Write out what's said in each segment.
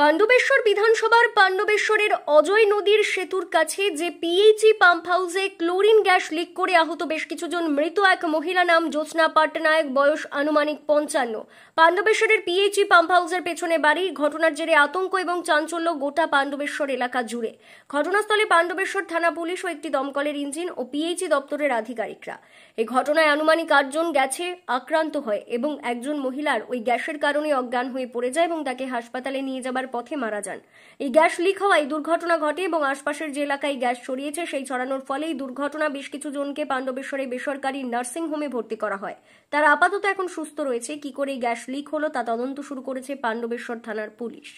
পাণ্ডবেশ্বর বিধানসভার পাণ্ডবেশ্বরের অজয় নদীর সেতুর কাছে যে পিএইচই পাম্প হাউসে ক্লোরিন গ্যাস লিক করে আহত বেশ কিছুজন মৃত এক মহিলা নাম জ্যোৎস্না পট্টনায়ক, বয়স আনুমানিক 55। পাণ্ডবেশ্বরের পিএইচই পাম্প হাউসের পেছনে বাড়ি। ঘটনার জেরে আতঙ্ক এবং চাঞ্চল্য গোটা পাণ্ডবেশ্বর এলাকা জুড়ে। ঘটনাস্থলে পাণ্ডবেশ্বর থানা পুলিশ ও একটি দমকলের ইঞ্জিন ও পিএইচই দপ্তরের আধিকারিকরা। এই ঘটনায় আনুমানিক 8 জন গ্যাসে আক্রান্ত হয় এবং একজন মহিলার ওই গ্যাসের কারণে অজ্ঞান হয়ে পড়ে যায় এবং তাকে হাসপাতালে নিয়ে যাবার পথে মারা যান। এই গ্যাস লিক হওয়ায় দুর্ঘটনা ঘটে এবং আশপাশের যে এলাকায় গ্যাস ছড়িয়েছে সেই ছড়ানোর ফলে এই দুর্ঘটনা বেশ কিছু জনকে পাণ্ডবেশ্বরে বেসরকারি নার্সিং হোমে ভর্তি করা হয়। তারা আপাতত এখন সুস্থ রয়েছে। কি করে এই গ্যাস লিক হলো তা তদন্ত শুরু করেছে পাণ্ডবেশ্বর থানার পুলিশ।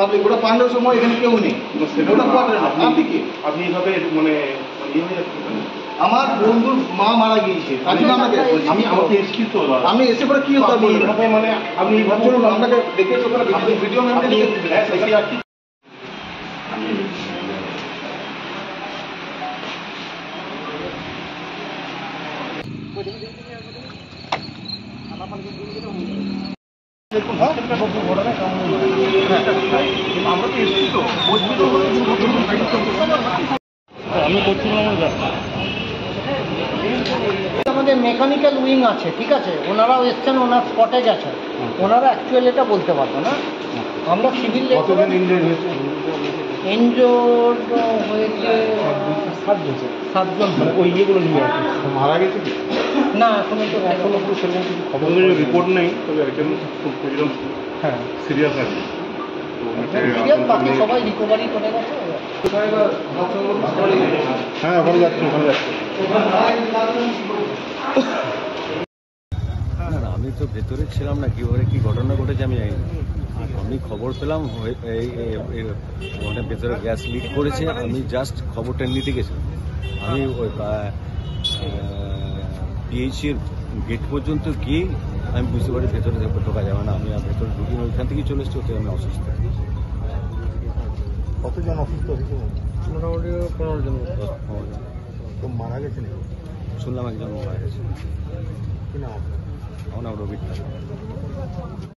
আপনি গোটা পাণ্ডব সময় এখানে কেউ নেই, আপনি কি আপনি এইভাবে মানে আমার বন্ধুর মা মারা গিয়েছে, আমাকে এসছি তো আমি এসে পরে কি হতো এইভাবে মানে আপনি এইভাবে চলুন আপনাকে দেখেছি ওখানে ভিডিও আমরা তো এসছি তো আমি করছিলাম। আমাদের মেকানিক্যাল উইং আছে, ঠিক আছে, ওনারাও এসছেন, ওনার স্পটে গেছেন, ওনারা অ্যাকচুয়ালি এটা বলতে পারবো না। আমরা সিভিল ইনজোর্ড হয়েছে 7 জন। ওই ইয়েগুলো নিয়ে মারা গেছে কি না, এখনো তো সেরকম কিছু খবর রিপোর্ট নেই, তবে একজন খুব হ্যাঁ সিরিয়াস আছে। বাকি সবাই রিকভারি করে গেছে। হ্যাঁ ওখানে যাচ্ছে না, আমি তো ভেতরে ছিলাম না, কীভাবে কী ঘটনা ঘটেছে আমি জানি না। আমি খবর পেলাম ওখানে ভেতরে গ্যাস লিক করেছে, আমি জাস্ট খবরটা নিতে গেছিলাম। আমি ওই পিএইচির গেট পর্যন্ত গিয়ে আমি বুঝতে পারি ভেতরে ঢোকা যাবে না। আমি ভেতরে ঢুকি না, ওইখান থেকে চলে এসছি, ওতে আমি অসুস্থ। কতজন অসুস্থ হয়েছে? মোটামুটি 15 জন। তো মারা গেছে নাকি? শুনলাম একজন মারা গেছে। কি নাম? আমার নাম রবি।